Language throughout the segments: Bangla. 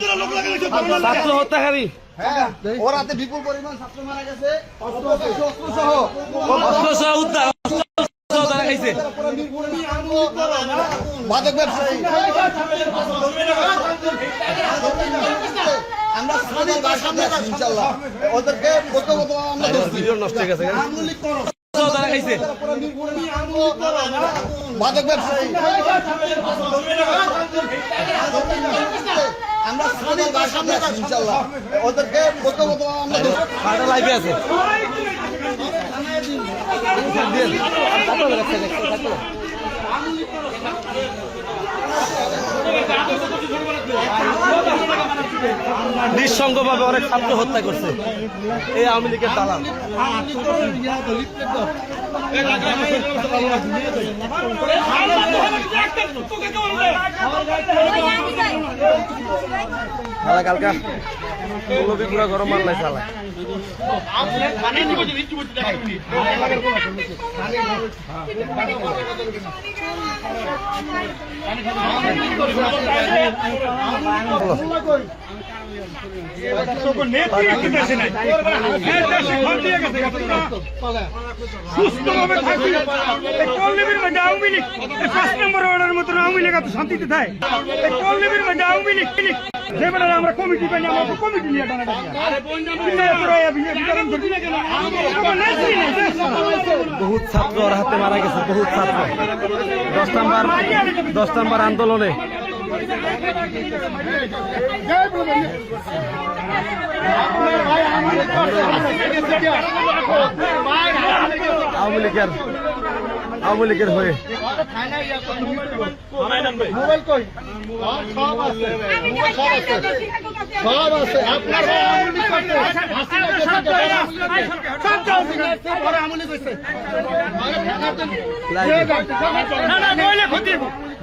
ছাত্র হত্যাকারী ওর হাতে বিপুল পরিমাণ ছাত্র মারা গেছে, অস্ত্রসহ উদ্ধার ধরা খাইছে। মাদক ব্যবসায়ী আমরা ইনশাল্লাহ ওদেরকে ভিডিও নষ্ট হয়ে গেছে ধরা খাইছে। মাদক ব্যবসায়ী আমরা ইনশাল্লাহ ওদেরকে পাটা লাইভে আছে। নিঃসঙ্গভাবে অনেক ছাত্র হত্যা করছে এই আওয়ামী লীগের দালাল। কালকা পুরা গরম মাল নাই চালা শান্তিতে থাকে আমরা কমিটি পাই আমরা কমিটি নিয়ে বহুত ছাত্র ওর হাতে মারা গেছে, বহুত ছাত্র 10 নম্বর আন্দোলনে। আওয়ামী লীগের হয়ে মোবাইল কই সব আছে, সব আছে আপনার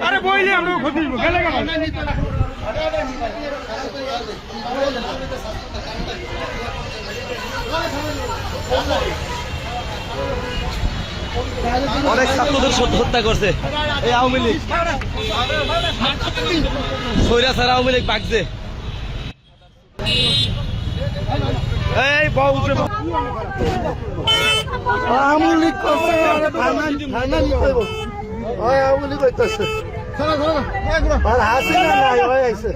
আরে বইলে আমরা ক্ষতি গেলে অনেক ছাত্রদের হত্যা করছে এই আওয়ামী লীগ। স্বৈরাচার আওয়ামী লীগ বাগছে। এই আওয়ামী লীগ করছে আওয়ামী লীগ হইতেছে আর হাসিনা নাই হয়ে আইছে।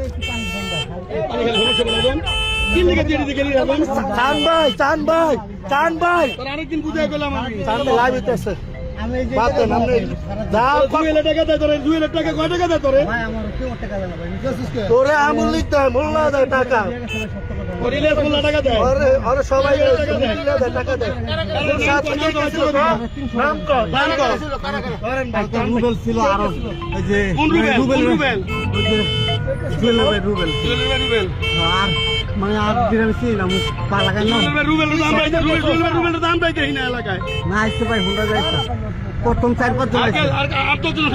চান ভাই আরেকদিন বুঝাই পেলাম আমি চান ভাই লাইভ হইতেছে তোরে আওয়ামী লীগ দেয় মোল্লা দেয় টাকা সবাই টাকা দেয়। রুবেল ছিল আরো রুবেল আর মানে আর দিন ছিলাম পালাগান দাম পাইতে এলাকায় না আসতে পাই হুন্ডা যাইছে প্রথম 4-5 জন